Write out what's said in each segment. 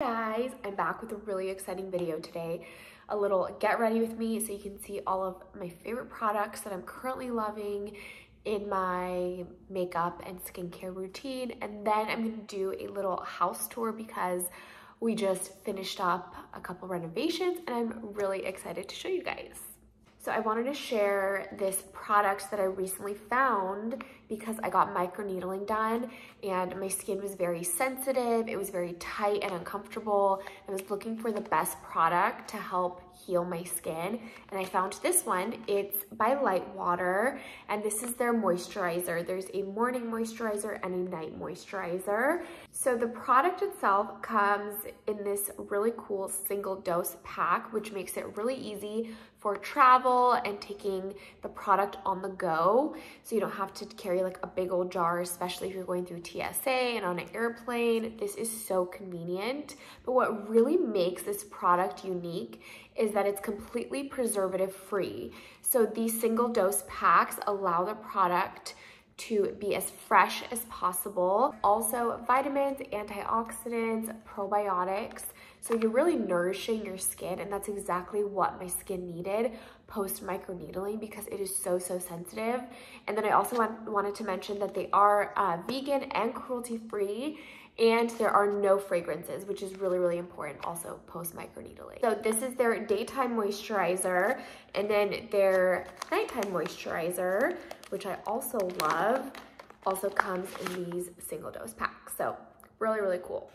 Guys, I'm back with a really exciting video today. A little get ready with me so you can see all of my favorite products that I'm currently loving in my makeup and skincare routine. And then I'm gonna do a little house tour because we just finished up a couple renovations and I'm really excited to show you guys. So I wanted to share this product that I recently found because I got microneedling done and my skin was very sensitive. It was very tight and uncomfortable. I was looking for the best product to help heal my skin and I found this one. It's by Light Water and this is their moisturizer. There's a morning moisturizer and a night moisturizer. So the product itself comes in this really cool single dose pack, which makes it really easy for travel and taking the product on the go. So you don't have to carry like a big old jar, especially if you're going through TSA and on an airplane. This is so convenient. But what really makes this product unique is that it's completely preservative free. So these single dose packs allow the product to be as fresh as possible. Also vitamins, antioxidants, probiotics. So you're really nourishing your skin and that's exactly what my skin needed post microneedling because it is so sensitive. And then I also wanted to mention that they are vegan and cruelty free and there are no fragrances, which is really important also post microneedling. So this is their daytime moisturizer and then their nighttime moisturizer, which I also love, also comes in these single dose packs. So really cool.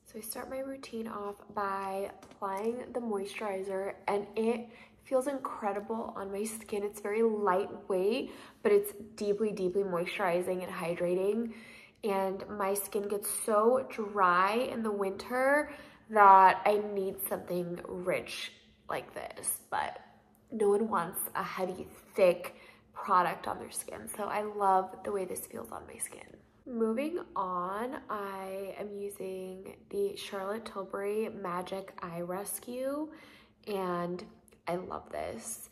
So I start my routine off by applying the moisturizer and it feels incredible on my skin. It's very lightweight, but it's deeply moisturizing and hydrating. And my skin gets so dry in the winter that I need something rich like this, but no one wants a heavy, thick product on their skin. So I love the way this feels on my skin. Moving on, I am using the Charlotte Tilbury Magic Eye Rescue and I love this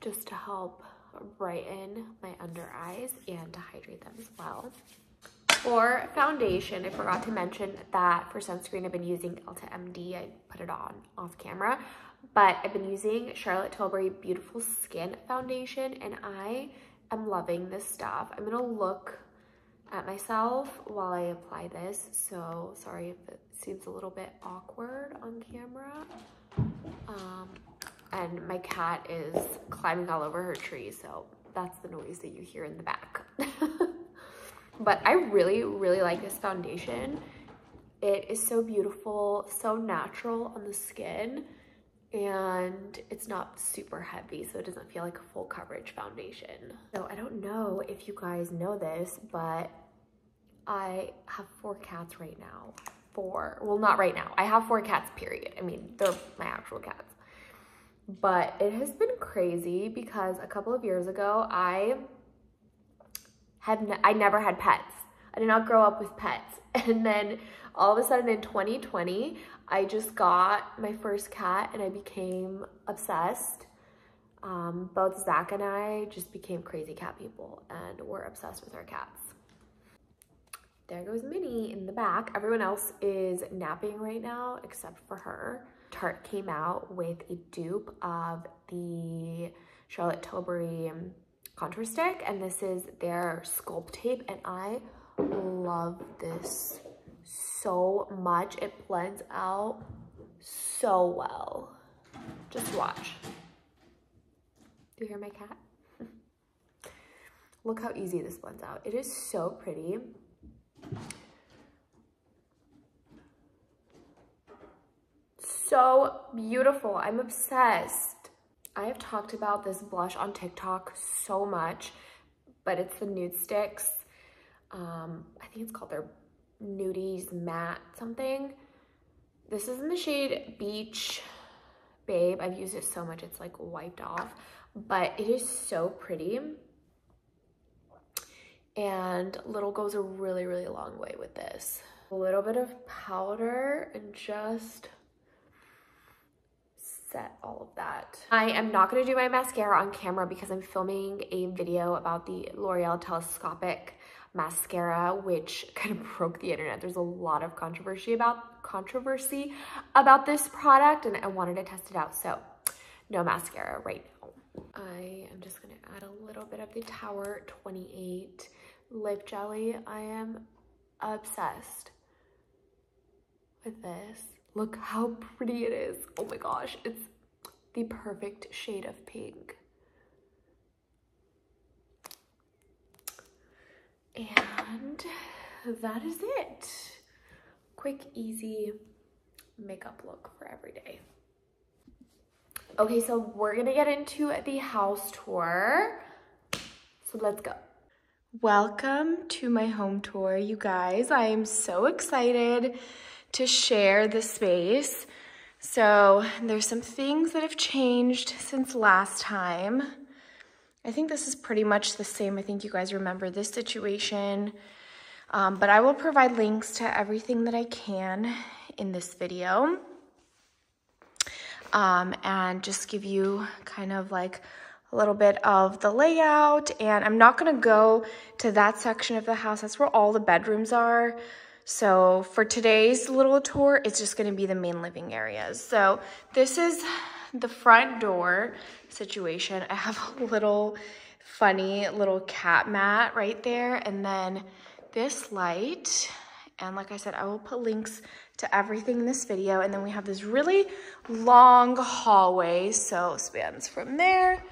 just to help brighten my under eyes and to hydrate them as well. For foundation, I forgot to mention that for sunscreen I've been using Ulta MD. I put it on off camera, but I've been using Charlotte Tilbury Beautiful Skin Foundation and I am loving this stuff. I'm gonna look at myself while I apply this, so sorry if it seems a little bit awkward on camera. And my cat is climbing all over her tree, so that's the noise that you hear in the back. But I really like this foundation. It is so beautiful, so natural on the skin, and it's not super heavy, so it doesn't feel like a full coverage foundation. So I don't know if you guys know this, but I have 4 cats right now. Well, not right now. I have 4 cats, period. I mean, they're my actual cats. But it has been crazy because a couple of years ago, I never had pets. I did not grow up with pets. And then all of a sudden in 2020, I just got my first cat and I became obsessed. Both Zach and I just became crazy cat people and we're obsessed with our cats. There goes Minnie in the back. Everyone else is napping right now except for her. Tarte came out with a dupe of the Charlotte Tilbury contour stick and this is their sculpt tape and I love this so much. It blends out so well. Just watch. Do you hear my cat? Look how easy this blends out. It is so pretty. So beautiful. I'm obsessed. I have talked about this blush on TikTok so much, but it's the Nude Sticks. I think it's called their Nudies Matte something. This is in the shade Beach Babe. I've used it so much it's like wiped off, but it is so pretty. And little goes a really long way with this. A little bit of powder and just set all of that. I am not gonna do my mascara on camera because I'm filming a video about the L'Oreal Telescopic mascara, which kind of broke the internet. There's a lot of controversy about this product, and I wanted to test it out. So no mascara right now. I am just gonna add a little bit of the Tower 28 lip jelly. I am obsessed with this. Look how pretty it is. Oh my gosh, it's the perfect shade of pink. And that is it. Quick, easy makeup look for every day. Okay, so we're gonna get into the house tour. So let's go. Welcome to my home tour, you guys. I am so excited to share the space. So there's some things that have changed since last time. I think this is pretty much the same. I think you guys remember this situation, but I will provide links to everything that I can in this video, and just give you kind of like a little bit of the layout. And I'm not gonna go to that section of the house. That's where all the bedrooms are. So for today's little tour, it's just gonna be the main living areas. So this is the front door situation. I have a little funny little cat mat right there, and then this light. And like I said, I will put links to everything in this video. And then we have this really long hallway, so spans from there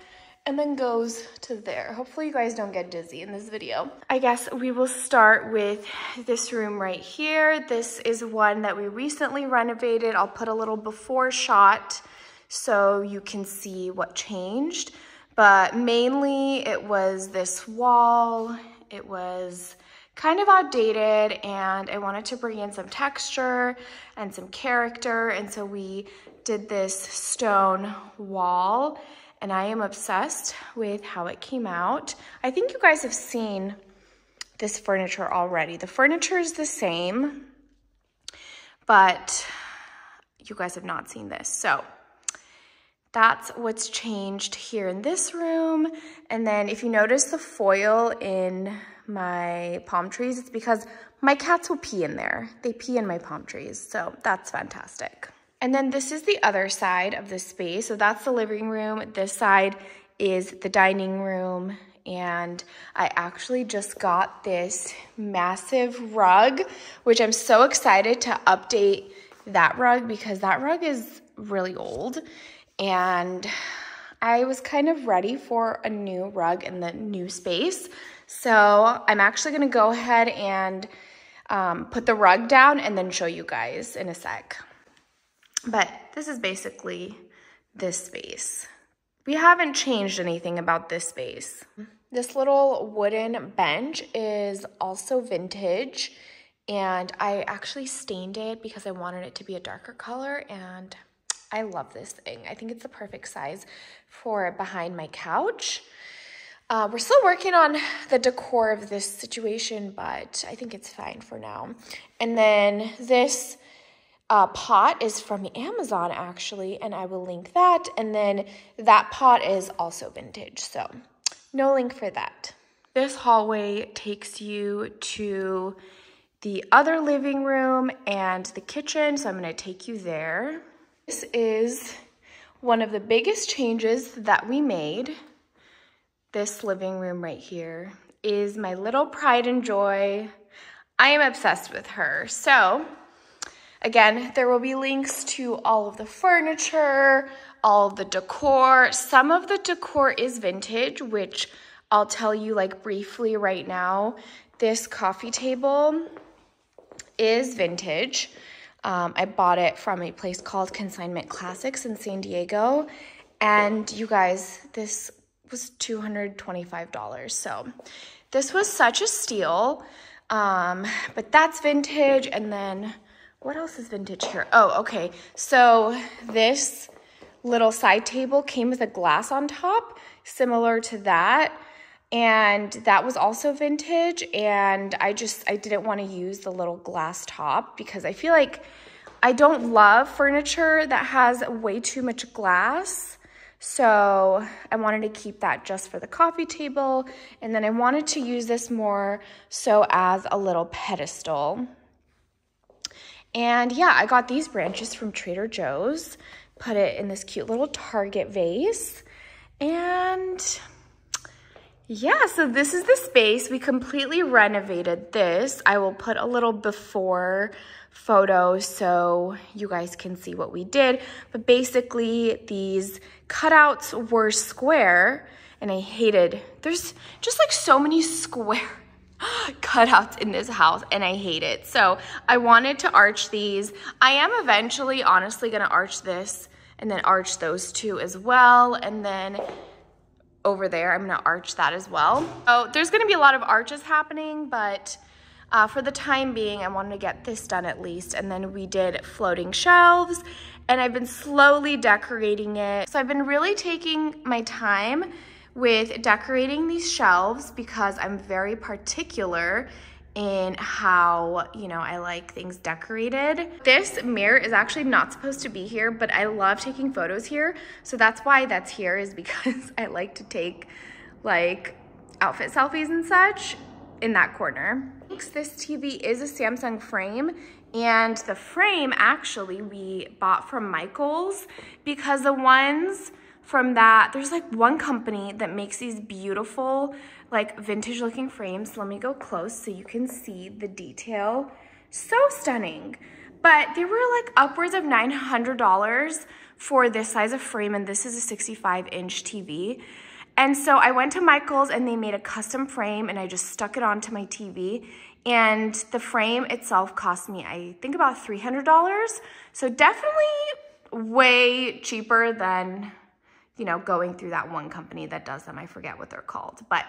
and then goes to there. Hopefully you guys don't get dizzy in this video. I guess we will start with this room right here. This is one that we recently renovated. I'll put a little before shot so you can see what changed. But mainly it was this wall. It was kind of outdated, and I wanted to bring in some texture and some character. And so we did this stone wall, and I am obsessed with how it came out. I think you guys have seen this furniture already. The furniture is the same, but you guys have not seen this. So that's what's changed here in this room. And then if you notice the foil in my palm trees, it's because my cats will pee in there. They pee in my palm trees, so that's fantastic. And then this is the other side of the space. So that's the living room. This side is the dining room. And I actually just got this massive rug, which I'm so excited to update that rug because that rug is really old. And I was kind of ready for a new rug in the new space. So I'm actually gonna go ahead and put the rug down and then show you guys in a sec. But this is basically this space. We haven't changed anything about this space. This little wooden bench is also vintage, and I actually stained it because I wanted it to be a darker color, and I love this thing. I think it's the perfect size for behind my couch. We're still working on the decor of this situation, but I think it's fine for now. And then this pot is from Amazon actually, and I will link that. And then that pot is also vintage, so no link for that. This hallway takes you to the other living room and the kitchen, so I'm gonna take you there. This is one of the biggest changes that we made. This living room right here is my little pride and joy. I am obsessed with her. So again, there will be links to all of the furniture, all of the decor. Some of the decor is vintage, which I'll tell you like briefly right now. This coffee table is vintage. I bought it from a place called Consignment Classics in San Diego. And you guys, this was $225. So this was such a steal. But that's vintage. And then what else is vintage here? Oh, okay. So this little side table came with a glass on top, similar to that. And that was also vintage. And I didn't want to use the little glass top because I feel like I don't love furniture that has way too much glass. So I wanted to keep that just for the coffee table. And then I wanted to use this more so as a little pedestal. And yeah, I got these branches from Trader Joe's, put it in this cute little Target vase. And yeah, so this is the space. We completely renovated this. I will put a little before photo so you guys can see what we did. But basically these cutouts were square and I hated, there's just like so many square cutouts in this house and I hate it. So I wanted to arch these. I am eventually honestly gonna arch this and then arch those two as well. And then over there, I'm gonna arch that as well. So there's gonna be a lot of arches happening, but for the time being, I wanted to get this done at least. And then we did floating shelves and I've been slowly decorating it. So I've been really taking my time with decorating these shelves because I'm very particular in how, you know, I like things decorated. This mirror is actually not supposed to be here, but I love taking photos here. So that's why that's here, is because I like to take like outfit selfies and such in that corner. This TV is a Samsung frame, and the frame actually we bought from Michael's because the ones from that, there's like one company that makes these beautiful like vintage looking frames. Let me go close so you can see the detail. So stunning. But they were like upwards of $900 for this size of frame, and this is a 65-inch TV. And so I went to Michael's and they made a custom frame and I just stuck it onto my TV. And the frame itself cost me, I think, about $300. So definitely way cheaper than, you know, going through that one company that does them. I forget what they're called, but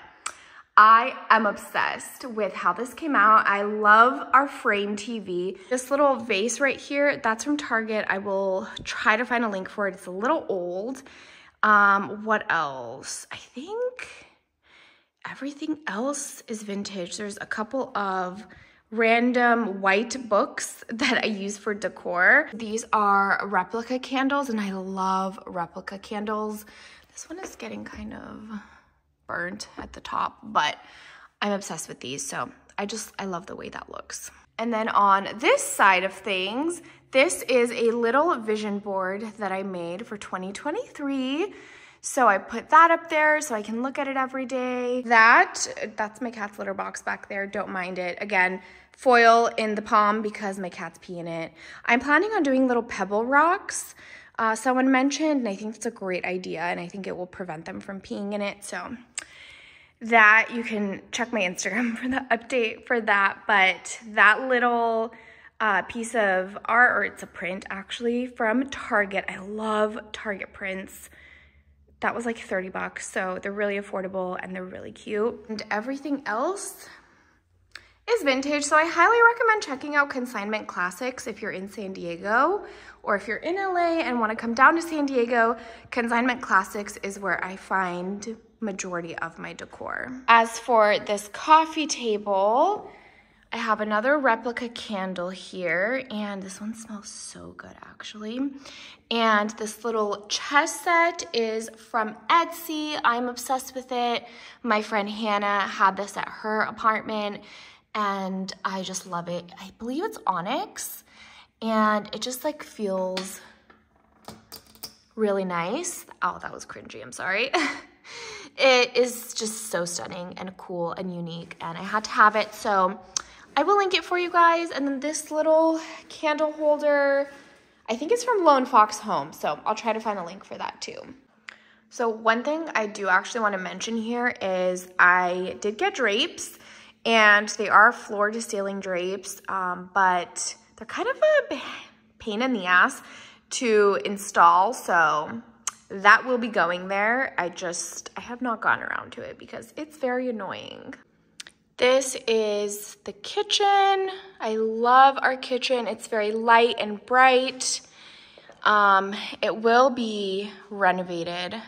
I am obsessed with how this came out. I love our frame TV. This little vase right here, that's from Target. I will try to find a link for it. It's a little old. What else? I think everything else is vintage. There's a couple of random white books that I use for decor. These are Replica candles, and I love Replica candles. This one is getting kind of burnt at the top, but I'm obsessed with these. So I love the way that looks. And then on this side of things, this is a little vision board that I made for 2023. So I put that up there so I can look at it every day. That's my cat's litter box back there. Don't mind it. Again, foil in the palm because my cats pee in it. I'm planning on doing little pebble rocks. Someone mentioned, and I think that's a great idea, and I think it will prevent them from peeing in it. So that, you can check my Instagram for the update for that. But that little piece of art, or it's a print actually, from Target. I love Target prints. That was like 30 bucks, so they're really affordable and they're really cute. And everything else is vintage, so I highly recommend checking out Consignment Classics if you're in San Diego, or if you're in LA and want to come down to San Diego. Consignment Classics is where I find majority of my decor. As for this coffee table, I have another Replica candle here, and this one smells so good actually. And this little chess set is from Etsy. I'm obsessed with it. My friend Hannah had this at her apartment, and I just love it. I believe it's onyx, and it just like feels really nice. Oh, that was cringy, I'm sorry. It is just so stunning and cool and unique, and I had to have it, so I will link it for you guys. And then this little candle holder, I think it's from Lone Fox Home, so I'll try to find a link for that too. So one thing I do actually want to mention here is I did get drapes, and they are floor to ceiling drapes, but they're kind of a pain in the ass to install, so that will be going there. I have not gotten around to it because it's very annoying. This is the kitchen. I love our kitchen. It's very light and bright. It will be renovated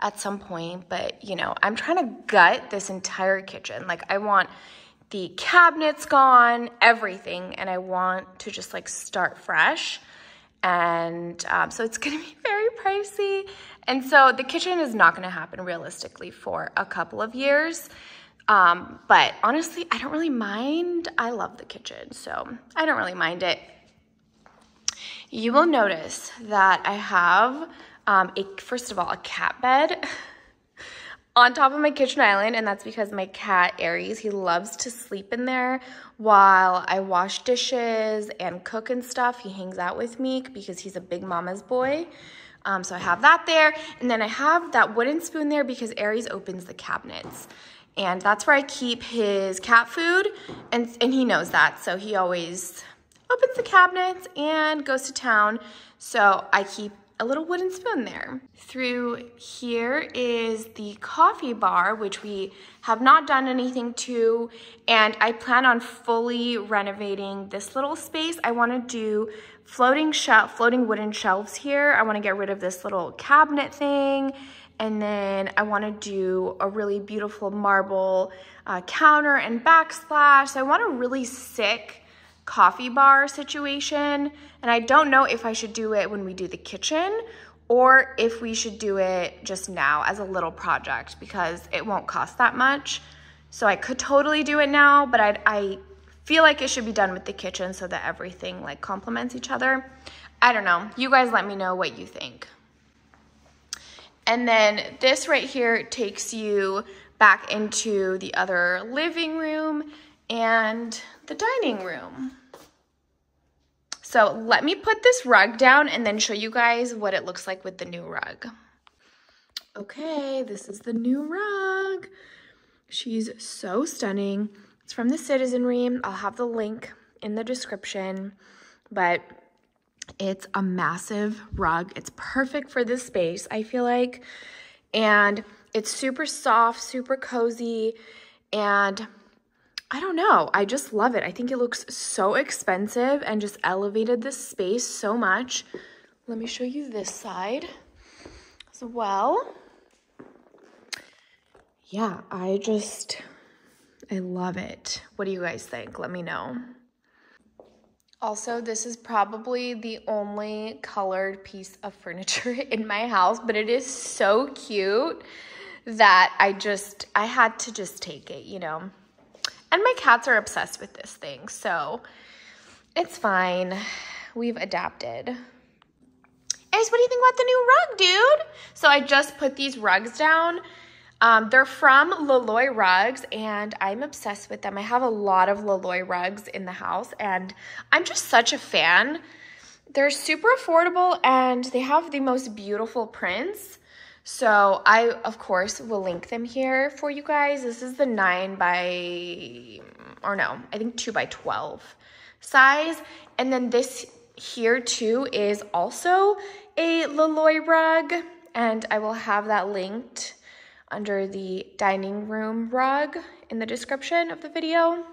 at some point, but you know, I'm trying to gut this entire kitchen. Like, I want the cabinets gone, everything, and I want to just like start fresh. And so it's gonna be very pricey. And so the kitchen is not gonna happen realistically for a couple of years. But honestly, I don't really mind. I love the kitchen, so I don't really mind it. You will notice that I have, first of all, a cat bed on top of my kitchen island, and that's because my cat, Aries, he loves to sleep in there while I wash dishes and cook and stuff. He hangs out with me because he's a big mama's boy. So I have that there, and then I have that wooden spoon there because Aries opens the cabinets. And that's where I keep his cat food, and he knows that, so he always opens the cabinets and goes to town. So I keep a little wooden spoon there. Through here is the coffee bar, which we have not done anything to, and I plan on fully renovating this little space. I want to do floating wooden shelves here. I want to get rid of this little cabinet thing, and then I want to do a really beautiful marble counter and backsplash. So I want a really sick coffee bar situation, and I don't know if I should do it when we do the kitchen or if we should do it just now as a little project because it won't cost that much. So I could totally do it now, but I feel like it should be done with the kitchen so that everything like complements each other. I don't know. You guys let me know what you think. And then this right here takes you back into the other living room and the dining room. So let me put this rug down and then show you guys what it looks like with the new rug. Okay, this is the new rug. She's so stunning. It's from the Citizenry. I'll have the link in the description, but it's a massive rug. It's perfect for this space, I feel like. And it's super soft, super cozy, and I don't know, I just love it. I think it looks so expensive and just elevated this space so much. Let me show you this side as well. Yeah, I love it. What do you guys think? Let me know. Also, this is probably the only colored piece of furniture in my house, but it is so cute that I had to just take it, you know. And my cats are obsessed with this thing, so it's fine. We've adapted. Ace, what do you think about the new rug, dude? So I just put these rugs down. They're from Loloi Rugs, and I'm obsessed with them. I have a lot of Loloi rugs in the house, and I'm just such a fan. They're super affordable, and they have the most beautiful prints. So I, of course, will link them here for you guys. This is the 2 by 12 size. And then this here too is also a Loloi rug, and I will have that linked under the dining room rug in the description of the video.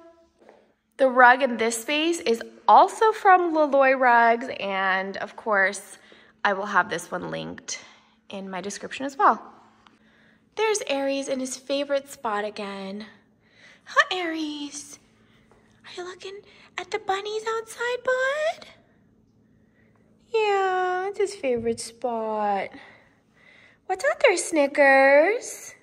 The rug in this space is also from Loloi Rugs, and of course, I will have this one linked in my description as well. There's Aries in his favorite spot again. Hi, Aries. Are you looking at the bunnies outside, bud? Yeah, it's his favorite spot. What's out there, Snickers?